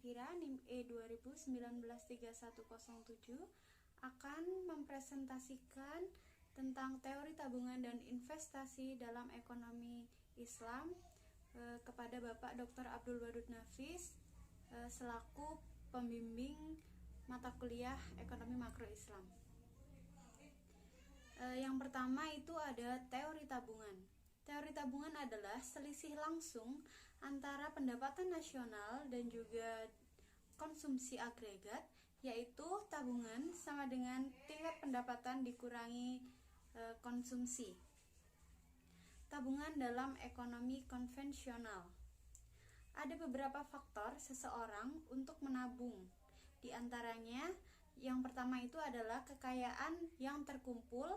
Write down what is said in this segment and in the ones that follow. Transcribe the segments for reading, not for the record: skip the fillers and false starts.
Zahira NIM E20193107 akan mempresentasikan tentang teori tabungan dan investasi dalam ekonomi Islam kepada Bapak Dr. Abdul Wadud Nafis selaku pembimbing mata kuliah Ekonomi Makro Islam. Yang pertama itu ada teori tabungan. Teori tabungan adalah selisih langsung antara pendapatan nasional dan juga konsumsi agregat, yaitu tabungan sama dengan tingkat pendapatan dikurangi konsumsi. Tabungan dalam ekonomi konvensional. Ada beberapa faktor seseorang untuk menabung. Di antaranya, yang pertama itu adalah kekayaan yang terkumpul,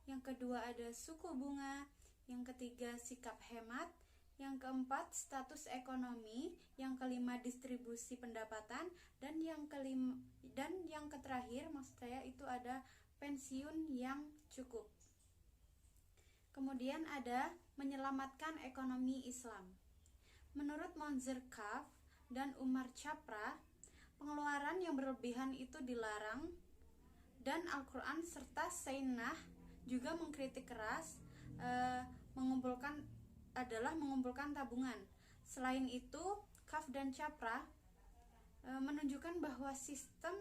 yang kedua ada suku bunga, yang ketiga sikap hemat, yang keempat status ekonomi, yang kelima distribusi pendapatan, dan yang terakhir maksud saya itu ada pensiun yang cukup. Kemudian ada menyelamatkan ekonomi Islam. Menurut Monzer Kaf dan Umar Chapra, pengeluaran yang berlebihan itu dilarang, dan Al-Quran serta Sayyinah juga mengkritik keras mengumpulkan tabungan. Selain itu, Kaf dan Chapra menunjukkan bahwa sistem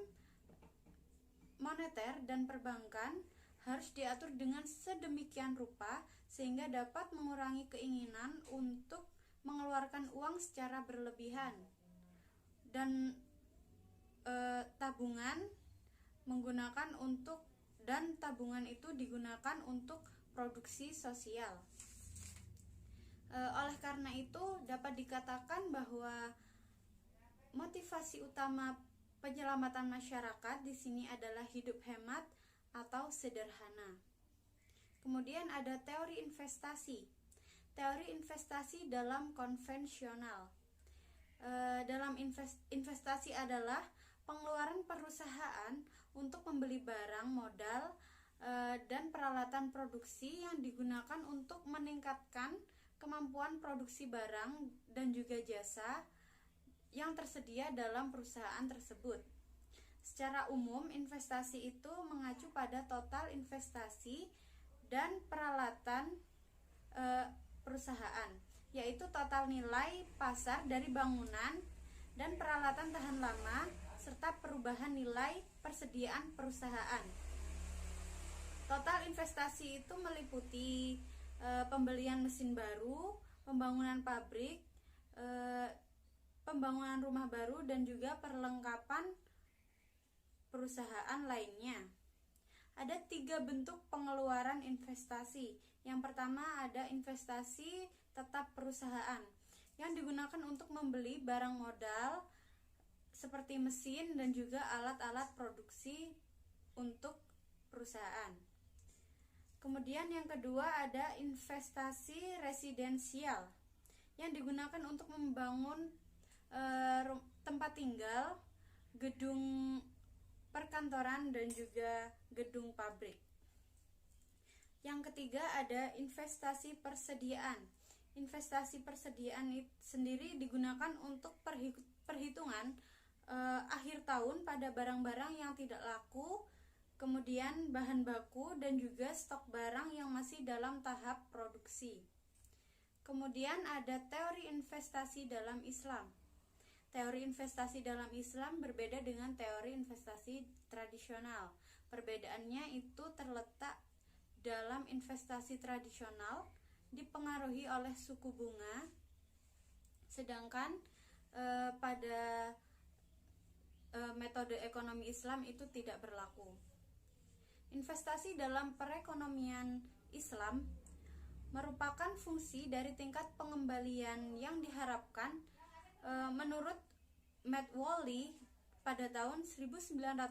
moneter dan perbankan harus diatur dengan sedemikian rupa sehingga dapat mengurangi keinginan untuk mengeluarkan uang secara berlebihan, dan tabungan itu digunakan untuk produksi sosial. Oleh karena itu dapat dikatakan bahwa motivasi utama penyelamatan masyarakat di sini adalah hidup hemat atau sederhana. Kemudian ada teori investasi. Teori investasi dalam konvensional. Dalam investasi adalah pengeluaran perusahaan untuk membeli barang modal dan peralatan produksi yang digunakan untuk meningkatkan kemampuan produksi barang dan juga jasa yang tersedia dalam perusahaan tersebut. Secara umum, investasi itu mengacu pada total investasi dan peralatan perusahaan, yaitu total nilai pasar dari bangunan dan peralatan tahan lama serta perubahan nilai persediaan perusahaan. Total investasi itu meliputi pembelian mesin baru, pembangunan pabrik, pembangunan rumah baru, dan juga perlengkapan perusahaan lainnya. Ada 3 bentuk pengeluaran investasi. Yang pertama ada investasi tetap perusahaan yang digunakan untuk membeli barang modal seperti mesin dan juga alat-alat produksi untuk perusahaan. Kemudian yang kedua ada investasi residensial yang digunakan untuk membangun tempat tinggal, gedung perkantoran, dan juga gedung pabrik. Yang ketiga ada investasi persediaan. Investasi persediaan sendiri digunakan untuk perhitungan akhir tahun pada barang-barang yang tidak laku, kemudian bahan baku, dan juga stok barang yang masih dalam tahap produksi. Kemudian ada teori investasi dalam Islam. Teori investasi dalam Islam berbeda dengan teori investasi tradisional. Perbedaannya itu terletak dalam investasi tradisional dipengaruhi oleh suku bunga, sedangkan pada metode ekonomi Islam itu tidak berlaku. Investasi dalam perekonomian Islam merupakan fungsi dari tingkat pengembalian yang diharapkan. Menurut Matt Wally pada tahun 1995,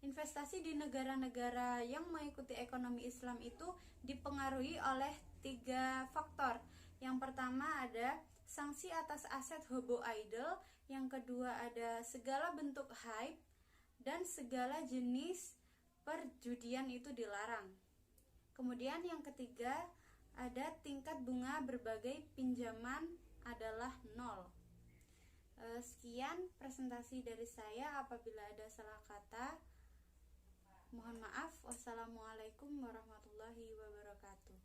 investasi di negara-negara yang mengikuti ekonomi Islam itu dipengaruhi oleh 3 faktor. Yang pertama ada sanksi atas aset hobo idle, yang kedua ada segala bentuk hype, dan segala jenis perjudian itu dilarang. Kemudian yang ketiga ada tingkat bunga berbagai pinjaman adalah 0. Sekian presentasi dari saya. Apabila ada salah kata, mohon maaf. Wassalamualaikum warahmatullahi wabarakatuh.